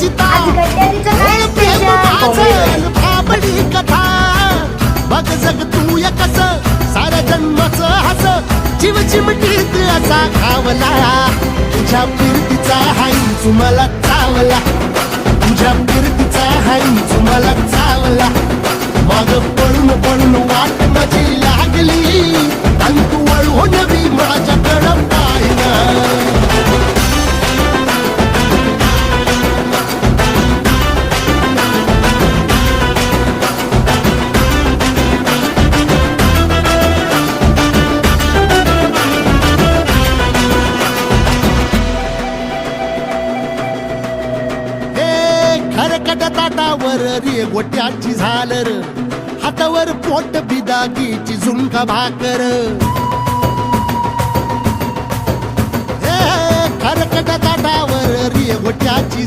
गीता भाबडी कथा बघ जग तू कस साऱ्या जन्माचं हस जीव चिमटीत असा खावला तुझ्या फिरतीचा हाई तुम्हाला चावला तुझ्या फिरतीचा हाई तुम्हाला चावला माग पळून पळून वाट माझी लागली आणि तू वळून बी माझ्याकडं पाहिना खरकट ताटावर रे गोट्याची झालर हातावर पोट बिदागीची झुणका भाकर खरकट ताटावर रे गोट्याची